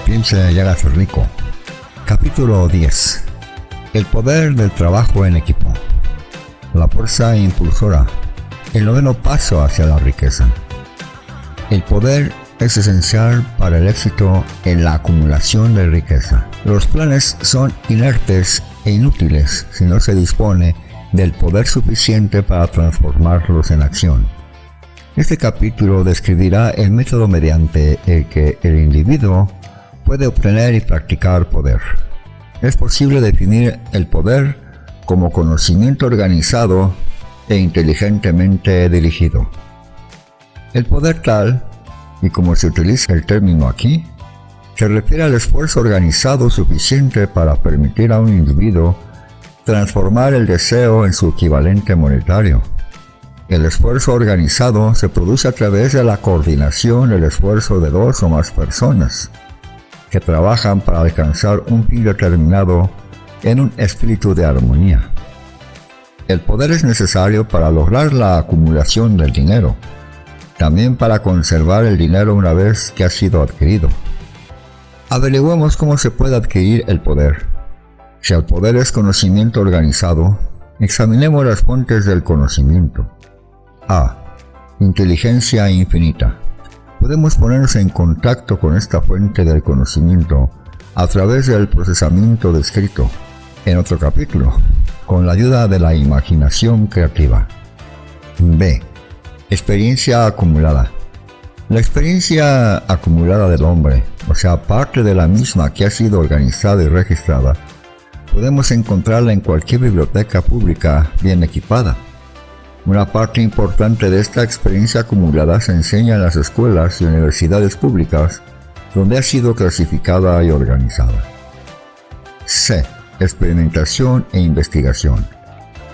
Piensa y hágase rico. Capítulo 10. El poder del trabajo en equipo. La fuerza impulsora. El noveno paso hacia la riqueza. El poder es esencial para el éxito en la acumulación de riqueza. Los planes son inertes e inútiles si no se dispone del poder suficiente para transformarlos en acción. Este capítulo describirá el método mediante el que el individuo puede obtener y practicar poder. Es posible definir el poder como conocimiento organizado e inteligentemente dirigido. El poder tal, y como se utiliza el término aquí, se refiere al esfuerzo organizado suficiente para permitir a un individuo transformar el deseo en su equivalente monetario. El esfuerzo organizado se produce a través de la coordinación del esfuerzo de dos o más personas que trabajan para alcanzar un fin determinado en un espíritu de armonía. El poder es necesario para lograr la acumulación del dinero, también para conservar el dinero una vez que ha sido adquirido. Averiguemos cómo se puede adquirir el poder. Si el poder es conocimiento organizado, examinemos las fuentes del conocimiento. A. Inteligencia infinita. Podemos ponernos en contacto con esta fuente del conocimiento a través del procesamiento descrito en otro capítulo, con la ayuda de la imaginación creativa. B. Experiencia acumulada. La experiencia acumulada del hombre, o sea, parte de la misma que ha sido organizada y registrada, podemos encontrarla en cualquier biblioteca pública bien equipada. Una parte importante de esta experiencia acumulada se enseña en las escuelas y universidades públicas, donde ha sido clasificada y organizada. C. Experimentación e investigación.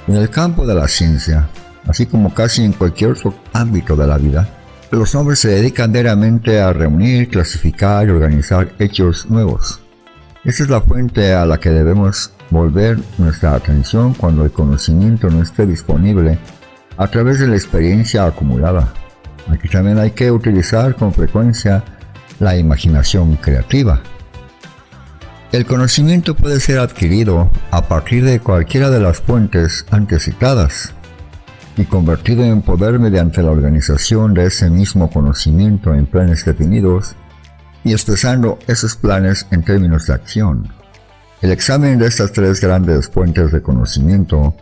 En el campo de la ciencia, así como casi en cualquier otro ámbito de la vida, los hombres se dedican diariamente a reunir, clasificar y organizar hechos nuevos. Esta es la fuente a la que debemos volver nuestra atención cuando el conocimiento no esté disponible a través de la experiencia acumulada. Aquí también hay que utilizar con frecuencia la imaginación creativa. El conocimiento puede ser adquirido a partir de cualquiera de las fuentes antes citadas y convertido en poder mediante la organización de ese mismo conocimiento en planes definidos y expresando esos planes en términos de acción. El examen de estas tres grandes fuentes de conocimiento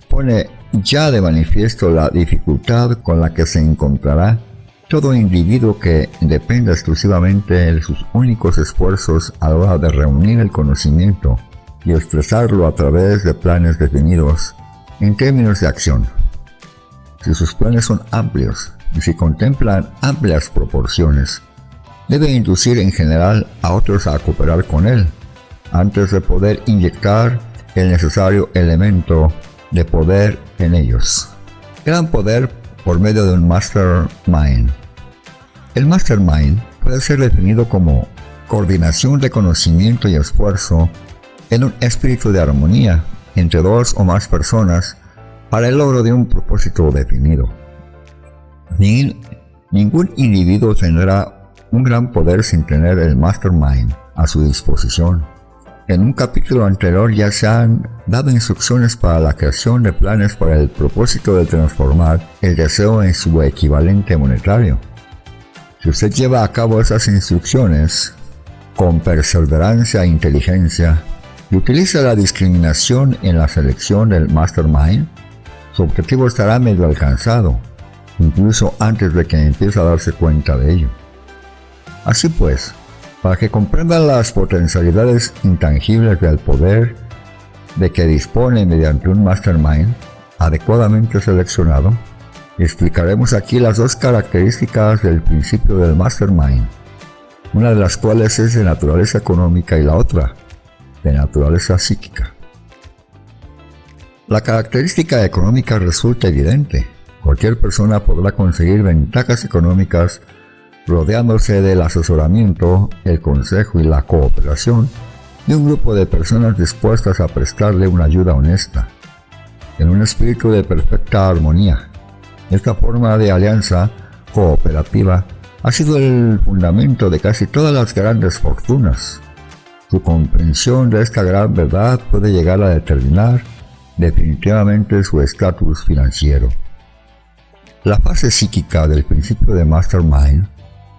pone ya de manifiesto la dificultad con la que se encontrará todo individuo que dependa exclusivamente de sus únicos esfuerzos a la hora de reunir el conocimiento y expresarlo a través de planes definidos en términos de acción. Si sus planes son amplios y si contemplan amplias proporciones, debe inducir en general a otros a cooperar con él, antes de poder inyectar el necesario elemento de poder en ellos. Gran poder por medio de un mastermind. El mastermind puede ser definido como coordinación de conocimiento y esfuerzo en un espíritu de armonía entre dos o más personas para el logro de un propósito definido. Ningún individuo tendrá un gran poder sin tener el mastermind a su disposición. En un capítulo anterior ya se han dado instrucciones para la creación de planes para el propósito de transformar el deseo en su equivalente monetario. Si usted lleva a cabo esas instrucciones con perseverancia e inteligencia y utiliza la discriminación en la selección del mastermind, su objetivo estará medio alcanzado, incluso antes de que empiece a darse cuenta de ello. Así pues, para que comprendan las potencialidades intangibles del poder de que dispone mediante un mastermind adecuadamente seleccionado, explicaremos aquí las dos características del principio del mastermind, una de las cuales es de naturaleza económica y la otra de naturaleza psíquica. La característica económica resulta evidente. Cualquier persona podrá conseguir ventajas económicas rodeándose del asesoramiento, el consejo y la cooperación de un grupo de personas dispuestas a prestarle una ayuda honesta, en un espíritu de perfecta armonía. Esta forma de alianza cooperativa ha sido el fundamento de casi todas las grandes fortunas. Su comprensión de esta gran verdad puede llegar a determinar definitivamente su estatus financiero. La fase psíquica del principio de Mastermind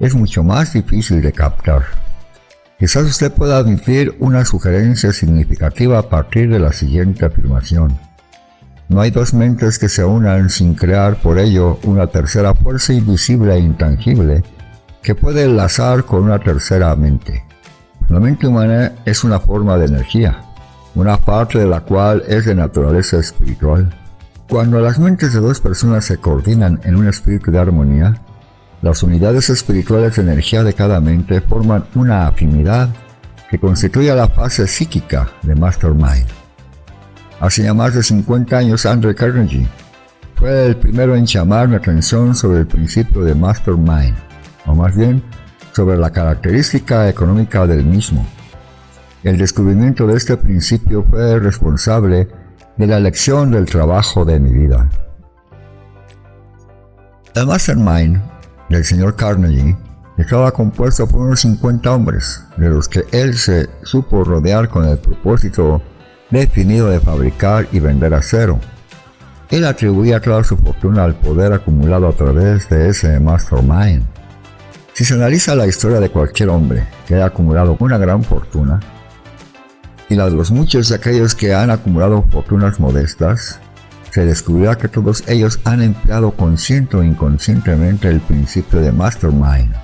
es mucho más difícil de captar. Quizás usted pueda admitir una sugerencia significativa a partir de la siguiente afirmación: no hay dos mentes que se unan sin crear por ello una tercera fuerza invisible e intangible que puede enlazar con una tercera mente. La mente humana es una forma de energía, una parte de la cual es de naturaleza espiritual. Cuando las mentes de dos personas se coordinan en un espíritu de armonía, las unidades espirituales de energía de cada mente forman una afinidad que constituye la fase psíquica de Mastermind. Hace ya más de 50 años, Andrew Carnegie fue el primero en llamar mi atención sobre el principio de Mastermind, o más bien, sobre la característica económica del mismo. El descubrimiento de este principio fue responsable de la elección del trabajo de mi vida. El Mastermind del señor Carnegie estaba compuesto por unos 50 hombres, de los que él se supo rodear con el propósito definido de fabricar y vender acero. Él atribuía toda su fortuna al poder acumulado a través de ese Mastermind. Si se analiza la historia de cualquier hombre que haya acumulado una gran fortuna, y la de los muchos de aquellos que han acumulado fortunas modestas, se descubrirá que todos ellos han empleado consciente o inconscientemente el principio de Mastermind.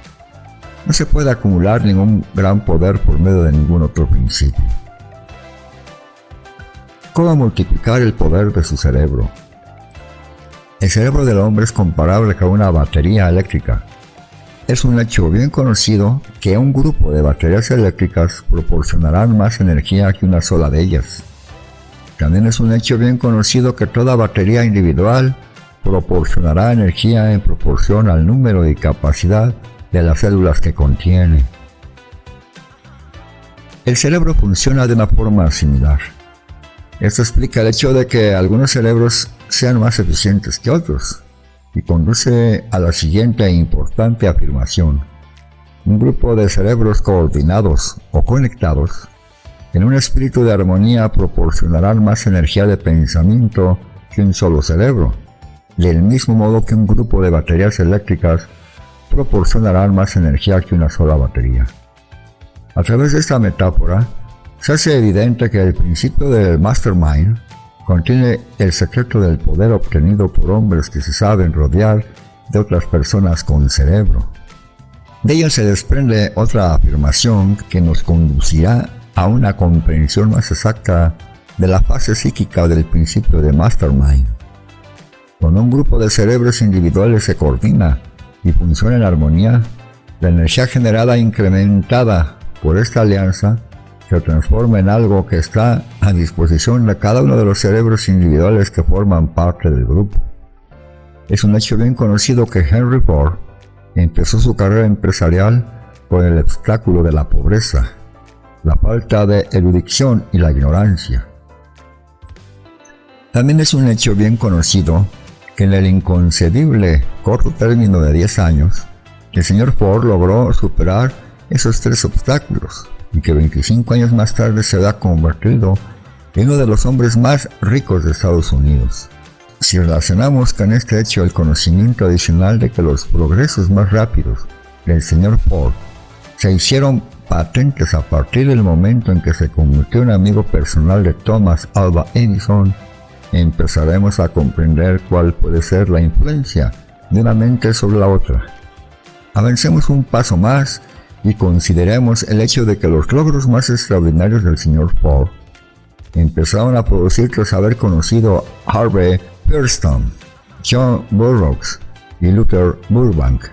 No se puede acumular ningún gran poder por medio de ningún otro principio. ¿Cómo multiplicar el poder de su cerebro? El cerebro del hombre es comparable con una batería eléctrica. Es un hecho bien conocido que un grupo de baterías eléctricas proporcionarán más energía que una sola de ellas. También es un hecho bien conocido que toda batería individual proporcionará energía en proporción al número y capacidad de las células que contiene. El cerebro funciona de una forma similar. Esto explica el hecho de que algunos cerebros sean más eficientes que otros, y conduce a la siguiente importante afirmación: un grupo de cerebros coordinados o conectados en un espíritu de armonía proporcionarán más energía de pensamiento que un solo cerebro, del mismo modo que un grupo de baterías eléctricas proporcionarán más energía que una sola batería. A través de esta metáfora, se hace evidente que el principio del Mastermind contiene el secreto del poder obtenido por hombres que se saben rodear de otras personas con cerebro. De ello se desprende otra afirmación que nos conducirá a una comprensión más exacta de la fase psíquica del principio de Mastermind. Cuando un grupo de cerebros individuales se coordina y funciona en armonía, la energía generada e incrementada por esta alianza se transforma en algo que está a disposición de cada uno de los cerebros individuales que forman parte del grupo. Es un hecho bien conocido que Henry Ford empezó su carrera empresarial con el obstáculo de la pobreza, la falta de erudición y la ignorancia. También es un hecho bien conocido que en el inconcebible corto término de 10 años, el señor Ford logró superar esos 3 obstáculos, y que 25 años más tarde se ha convertido en uno de los hombres más ricos de Estados Unidos. Si relacionamos con este hecho el conocimiento adicional de que los progresos más rápidos del señor Ford se hicieron patentes a partir del momento en que se convirtió en amigo personal de Thomas Alva Edison, empezaremos a comprender cuál puede ser la influencia de una mente sobre la otra. Avancemos un paso más y consideremos el hecho de que los logros más extraordinarios del señor Ford empezaron a producir tras haber conocido a Harvey Firestone, John Burroughs y Luther Burbank,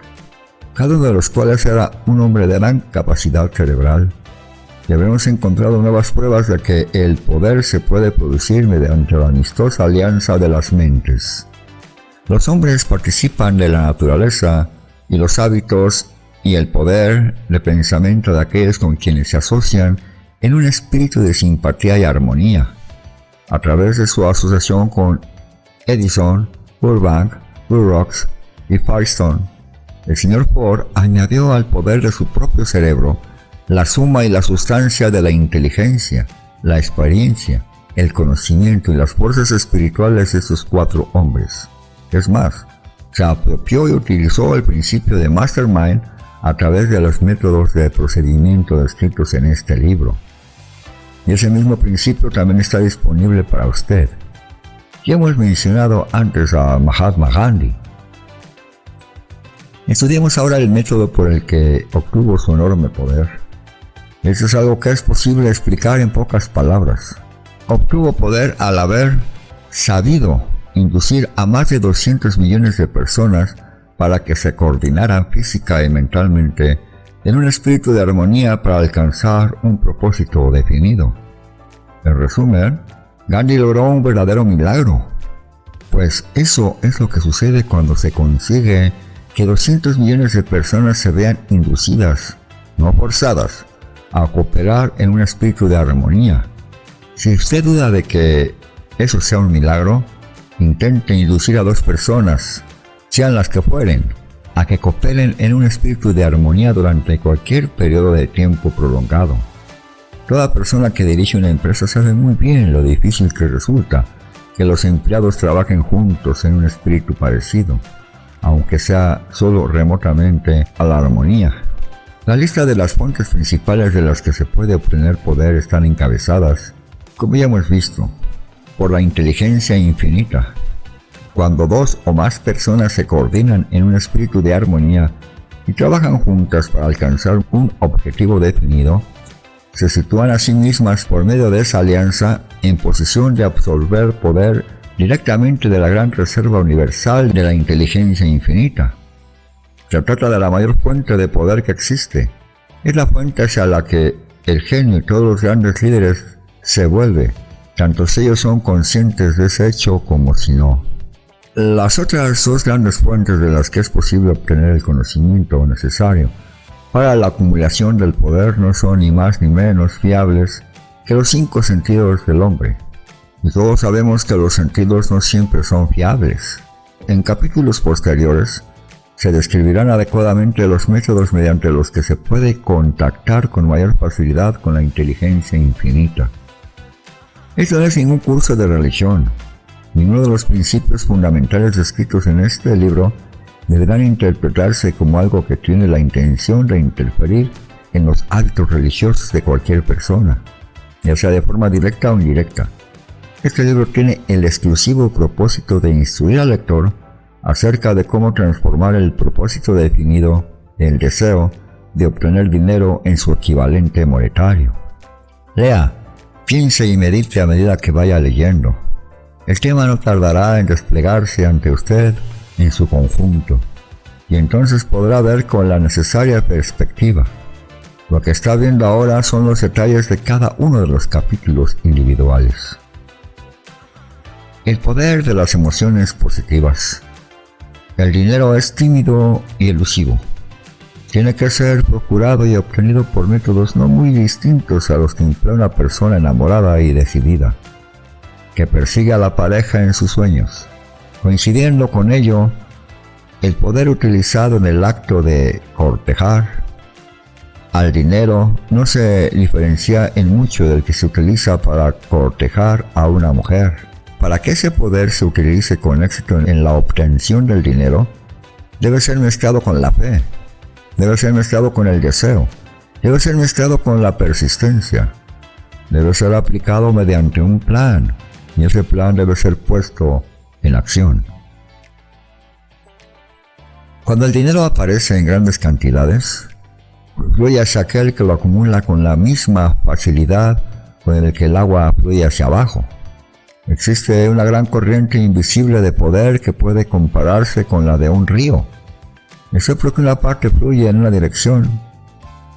cada uno de los cuales era un hombre de gran capacidad cerebral, y habremos encontrado nuevas pruebas de que el poder se puede producir mediante la amistosa alianza de las mentes. Los hombres participan de la naturaleza y los hábitos y el poder de pensamiento de aquellos con quienes se asocian en un espíritu de simpatía y armonía, a través de su asociación con Edison, Burbank, Burroughs y Firestone. El señor Ford añadió al poder de su propio cerebro la suma y la sustancia de la inteligencia, la experiencia, el conocimiento y las fuerzas espirituales de estos 4 hombres. Es más, se apropió y utilizó el principio de Mastermind a través de los métodos de procedimiento descritos en este libro. Y ese mismo principio también está disponible para usted. Ya hemos mencionado antes a Mahatma Gandhi. Estudiemos ahora el método por el que obtuvo su enorme poder. Esto es algo que es posible explicar en pocas palabras. Obtuvo poder al haber sabido inducir a más de 200 millones de personas para que se coordinaran física y mentalmente en un espíritu de armonía para alcanzar un propósito definido. En resumen, Gandhi logró un verdadero milagro, pues eso es lo que sucede cuando se consigue que 200 millones de personas se vean inducidas, no forzadas, a cooperar en un espíritu de armonía. Si usted duda de que eso sea un milagro, intente inducir a 2 personas, sean las que fueren, a que cooperen en un espíritu de armonía durante cualquier periodo de tiempo prolongado. Toda persona que dirige una empresa sabe muy bien lo difícil que resulta que los empleados trabajen juntos en un espíritu parecido, aunque sea solo remotamente a la armonía. La lista de las fuentes principales de las que se puede obtener poder están encabezadas, como ya hemos visto, por la inteligencia infinita. Cuando 2 o más personas se coordinan en un espíritu de armonía y trabajan juntas para alcanzar un objetivo definido, se sitúan a sí mismas por medio de esa alianza en posición de absorber poder directamente de la gran reserva universal de la inteligencia infinita. Se trata de la mayor fuente de poder que existe. Es la fuente hacia la que el genio y todos los grandes líderes se vuelve, tanto si ellos son conscientes de ese hecho como si no. Las otras 2 grandes fuentes de las que es posible obtener el conocimiento necesario para la acumulación del poder no son ni más ni menos fiables que los 5 sentidos del hombre. Y todos sabemos que los sentidos no siempre son fiables. En capítulos posteriores se describirán adecuadamente los métodos mediante los que se puede contactar con mayor facilidad con la inteligencia infinita. Esto no es ningún curso de religión. Ninguno de los principios fundamentales descritos en este libro deberán interpretarse como algo que tiene la intención de interferir en los hábitos religiosos de cualquier persona, ya sea de forma directa o indirecta. Este libro tiene el exclusivo propósito de instruir al lector acerca de cómo transformar el propósito definido, el deseo de obtener dinero, en su equivalente monetario. Lea, piense y medite a medida que vaya leyendo. El tema no tardará en desplegarse ante usted en su conjunto, y entonces podrá ver con la necesaria perspectiva. Lo que está viendo ahora son los detalles de cada uno de los capítulos individuales. El poder de las emociones positivas. El dinero es tímido y elusivo. Tiene que ser procurado y obtenido por métodos no muy distintos a los que emplea una persona enamorada y decidida, que persigue a la pareja en sus sueños. Coincidiendo con ello, el poder utilizado en el acto de cortejar al dinero no se diferencia en mucho del que se utiliza para cortejar a una mujer. Para que ese poder se utilice con éxito en la obtención del dinero, debe ser mezclado con la fe, debe ser mezclado con el deseo, debe ser mezclado con la persistencia, debe ser aplicado mediante un plan, y ese plan debe ser puesto en acción. Cuando el dinero aparece en grandes cantidades, fluye hacia aquel que lo acumula con la misma facilidad con el que el agua fluye hacia abajo. Existe una gran corriente invisible de poder que puede compararse con la de un río, excepto que una parte fluye en una dirección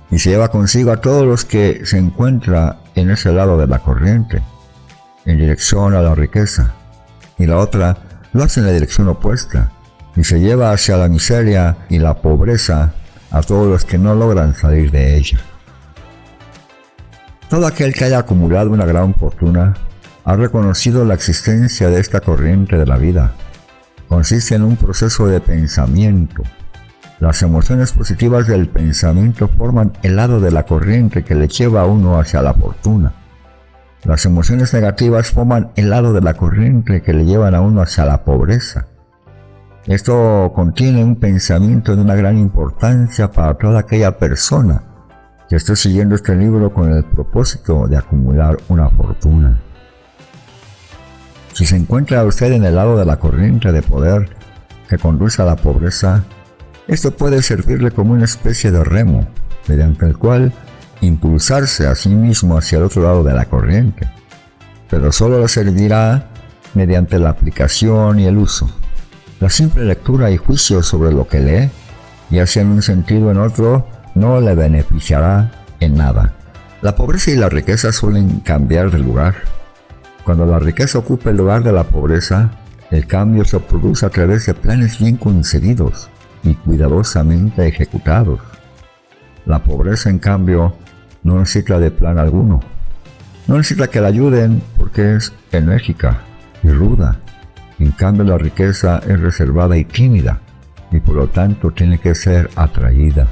y se lleva consigo a todos los que se encuentran en ese lado de la corriente, en dirección a la riqueza, y la otra lo hace en la dirección opuesta y se lleva hacia la miseria y la pobreza a todos los que no logran salir de ella. Todo aquel que haya acumulado una gran fortuna ha reconocido la existencia de esta corriente de la vida. Consiste en un proceso de pensamiento, Las emociones positivas del pensamiento forman el lado de la corriente que le lleva a uno hacia la fortuna. Las emociones negativas forman el lado de la corriente que le llevan a uno hacia la pobreza. Esto contiene un pensamiento de una gran importancia para toda aquella persona que esté siguiendo este libro con el propósito de acumular una fortuna. Si se encuentra usted en el lado de la corriente de poder que conduce a la pobreza, esto puede servirle como una especie de remo, mediante el cual impulsarse a sí mismo hacia el otro lado de la corriente, pero solo le servirá mediante la aplicación y el uso. La simple lectura y juicio sobre lo que lee, ya sea en un sentido o en otro, no le beneficiará en nada. La pobreza y la riqueza suelen cambiar de lugar. Cuando la riqueza ocupa el lugar de la pobreza, el cambio se produce a través de planes bien concebidos y cuidadosamente ejecutados. La pobreza, en cambio, no necesita de plan alguno. No necesita que la ayuden porque es enérgica y ruda. En cambio, la riqueza es reservada y tímida y por lo tanto tiene que ser atraída.